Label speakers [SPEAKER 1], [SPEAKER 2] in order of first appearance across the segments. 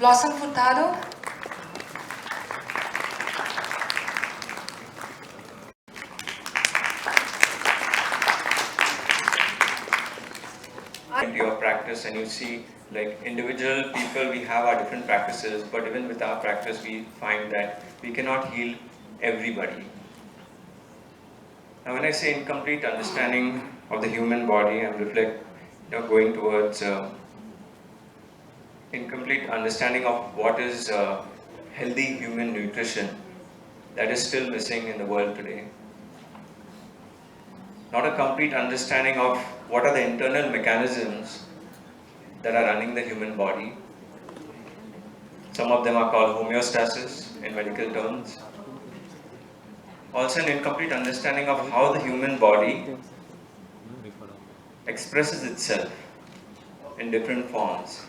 [SPEAKER 1] Blossom Furtado.
[SPEAKER 2] Into your practice and you see like individual people, we have our different practices, but even with our practice we find that we cannot heal everybody. Now when I say incomplete understanding of the human body, I'm going towards incomplete understanding of what is healthy human nutrition that is still missing in the world today. Not a complete understanding of what are the internal mechanisms that are running the human body. Some of them are called homeostasis in medical terms. Also an incomplete understanding of how the human body expresses itself in different forms,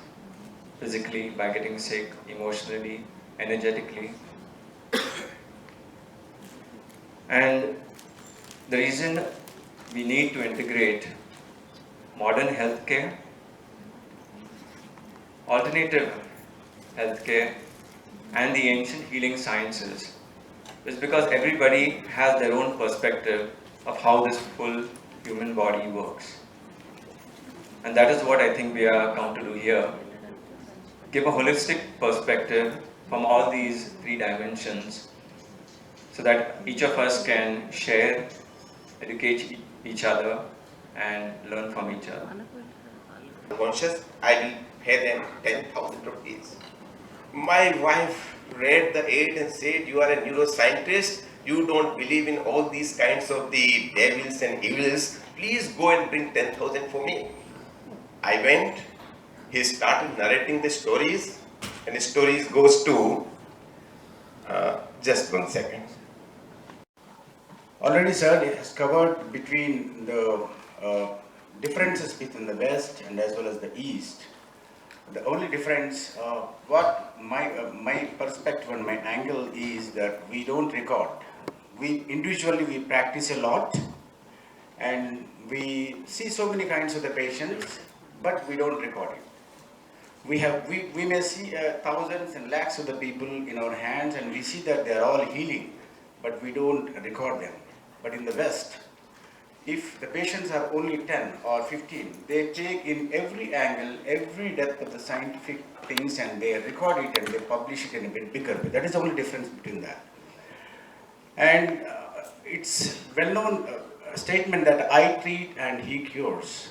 [SPEAKER 2] physically, by getting sick, emotionally, energetically. And the reason we need to integrate modern healthcare, alternative healthcare, and the ancient healing sciences is because everybody has their own perspective of how this full human body works. And that is what I think we are come to do here. Give a holistic perspective from all these three dimensions so that each of us can share, educate each other, and learn from each other.
[SPEAKER 3] Conscious, I will pay them 10,000 rupees. My wife read the ad and said, you are a neuroscientist, you don't believe in all these kinds of the devils and evils, please go and bring 10,000 for me. I went, he started narrating the stories, and the stories goes to, just 1 second.
[SPEAKER 4] Already sir has covered between the differences between the West and as well as the East. The only difference, what my perspective and my angle is that we don't record. We individually we practice a lot, and we see so many kinds of the patients, but we don't record it. We may see thousands and lakhs of the people in our hands, and we see that they are all healing, but we don't record them. But in the West, if the patients are only 10 or 15, they take in every angle, every depth of the scientific things, and they record it and they publish it in a bit bigger way. That is the only difference between that. And it's well-known statement that I treat and he cures.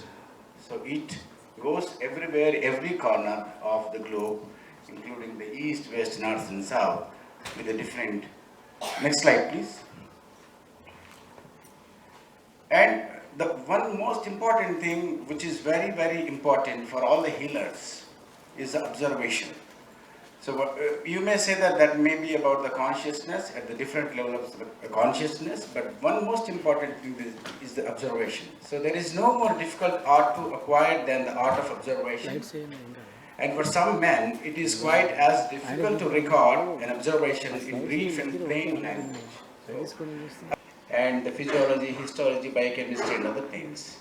[SPEAKER 4] So it goes everywhere, every corner of the globe, including the East, West, North and South, with a different. Next slide, please. And the one most important thing, which is very, very important for all the healers, is the observation. So you may say that that may be about the consciousness at the different level of the consciousness, but one most important thing is the observation. So there is no more difficult art to acquire than the art of observation. And for some men, it is quite as difficult to record an observation in brief and plain language. So, and the physiology, histology, biochemistry and other things.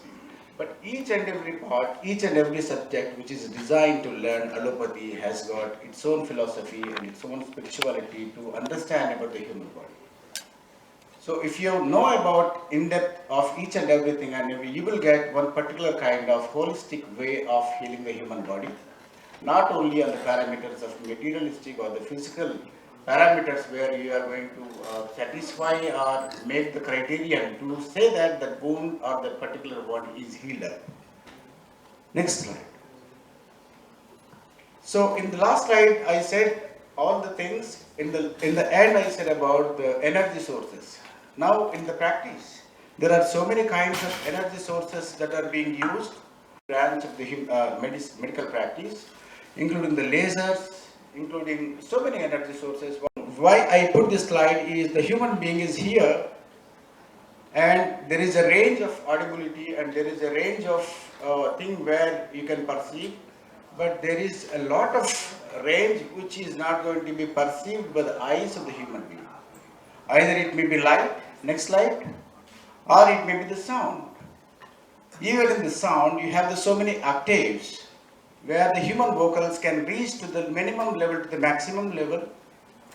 [SPEAKER 4] But each and every part, each and every subject which is designed to learn allopathy has got its own philosophy and its own spirituality to understand about the human body. So if you know about in-depth of each and everything, and you will get one particular kind of holistic way of healing the human body, not only on the parameters of materialistic or the physical parameters where you are going to satisfy or make the criterion to say that the wound or the particular body is healed up. Next slide. So in the last slide I said all the things, in the end I said about the energy sources. Now in the practice there are so many kinds of energy sources that are being used, branch of the medical practice, including the lasers, including so many energy sources. Why I put this slide is the human being is here, and there is a range of audibility and there is a range of thing where you can perceive, but there is a lot of range which is not going to be perceived by the eyes of the human being. Either it may be light, next slide, or it may be the sound. Even in the sound you have so many octaves. where the human vocals can reach to the minimum level to the maximum level,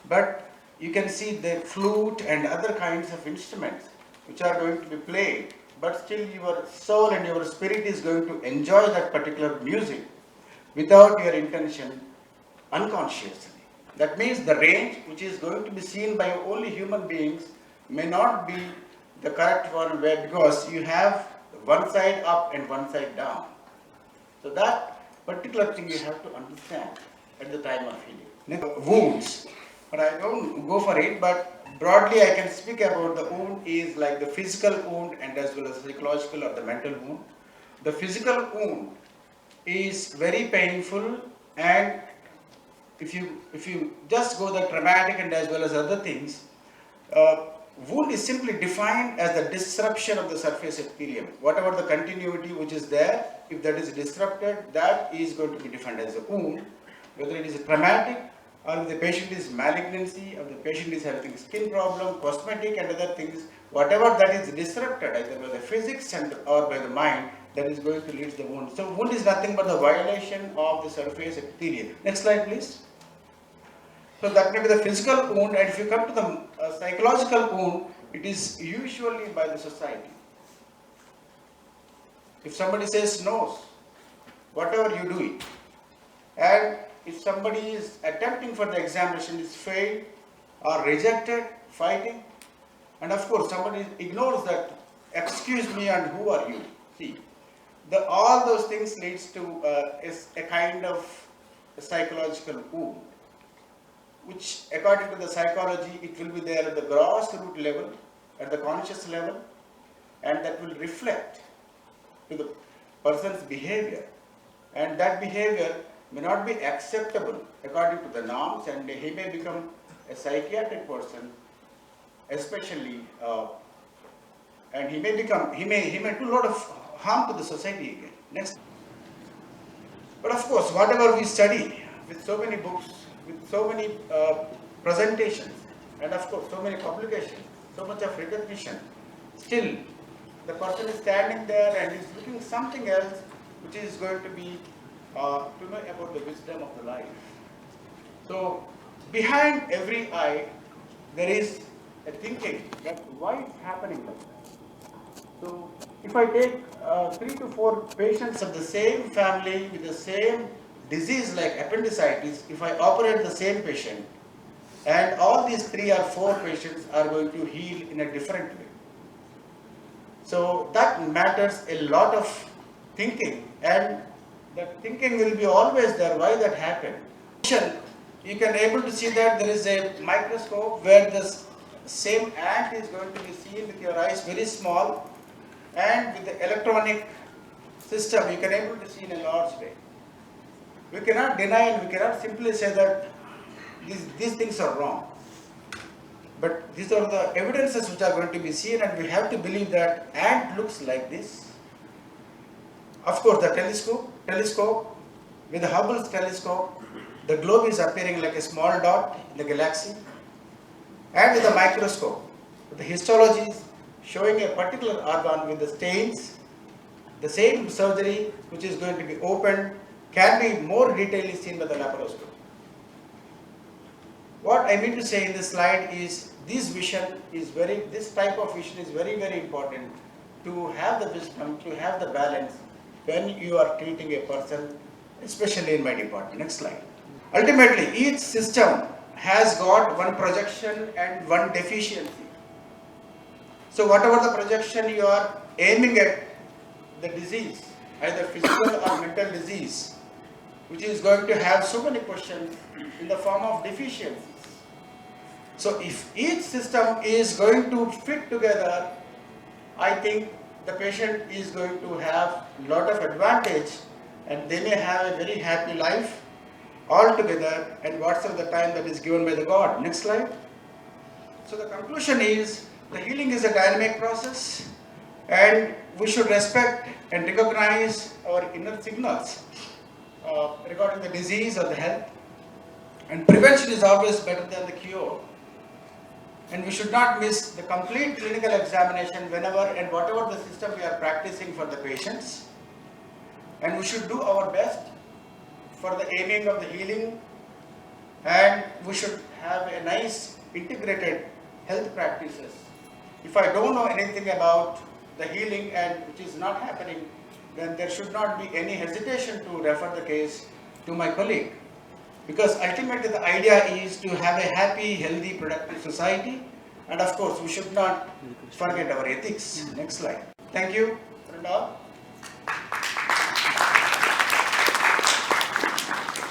[SPEAKER 4] but you can see the flute and other kinds of instruments which are going to be played, but still your soul and your spirit is going to enjoy that particular music without your intention, unconsciously. That means the range which is going to be seen by only human beings may not be the correct one, where because you have one side up and one side down. So that particular thing you have to understand at the time of healing. Next, wounds. But I don't go for it, but broadly I can speak about the wound is like the physical wound and as well as psychological or the mental wound. The physical wound is very painful, and if you just go the traumatic and as well as other things, wound is simply defined as the disruption of the surface epithelium. Whatever the continuity which is there, if that is disrupted, that is going to be defined as a wound. Whether it is a traumatic, or if the patient is malignancy, or the patient is having skin problem, cosmetic and other things, whatever that is disrupted either by the physics or by the mind, that is going to lead to the wound. So wound is nothing but the violation of the surface epithelium. Next slide please. So that may be the physical wound, and if you come to the psychological wound, it is usually by the society. If somebody says no, whatever you do it, and if somebody is attempting for the examination is failed or rejected, fighting, and of course somebody ignores that, excuse me and who are you? See, all those things leads to a kind of a psychological wound, which according to the psychology, it will be there at the grassroots level, at the conscious level, and that will reflect to the person's behavior, and that behavior may not be acceptable according to the norms, and he may become a psychiatric person, especially, and he may do a lot of harm to the society again. Next. But of course, whatever we study with so many books, with so many presentations, and of course so many publications, so much of recognition, still the person is standing there and is looking something else which is going to be to know about the wisdom of the life. So behind every eye there is a thinking that why it's happening like that. So if I take 3 to 4 patients of the same family with the same disease like appendicitis, if I operate the same patient, and all these 3 or 4 patients are going to heal in a different way. So that matters a lot of thinking, and that thinking will be always there, why that happened. You can able to see that there is a microscope where the same ant is going to be seen with your eyes very small, and with the electronic system you can able to see in a large way. We cannot deny and we cannot simply say that these things are wrong. But these are the evidences which are going to be seen, and we have to believe that ant looks like this. Of course, the telescope, with the Hubble's telescope, the globe is appearing like a small dot in the galaxy. And with the microscope, the histology is showing a particular organ with the stains. The same surgery which is going to be opened can be more detailedly seen by the laparoscope. What I mean to say in this slide is this type of vision is very, very important to have the wisdom, to have the balance when you are treating a person, especially in my department. Next slide. Ultimately, each system has got one projection and one deficiency. So whatever the projection you are aiming at the disease, either physical or mental disease, which is going to have so many questions in the form of deficiencies. So if each system is going to fit together, I think the patient is going to have a lot of advantage, and they may have a very happy life altogether, and whatsoever the time that is given by the God. Next slide. So the conclusion is the healing is a dynamic process, and we should respect and recognize our inner signals regarding the disease or the health, and prevention is always better than the cure. And we should not miss the complete clinical examination whenever and whatever the system we are practicing for the patients. And we should do our best for the aiming of the healing, and we should have a nice integrated health practices. If I don't know anything about the healing and which is not happening, then there should not be any hesitation to refer the case to my colleague. Because ultimately the idea is to have a happy, healthy, productive society, and of course we should not forget our ethics. Next slide. Thank you.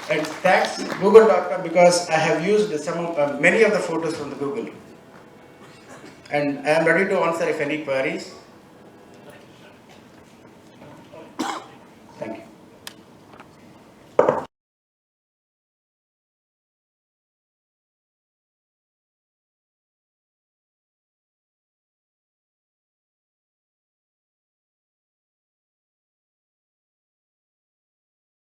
[SPEAKER 4] And thanks Google.com, because I have used many of the photos from the Google. And I am ready to answer if any queries.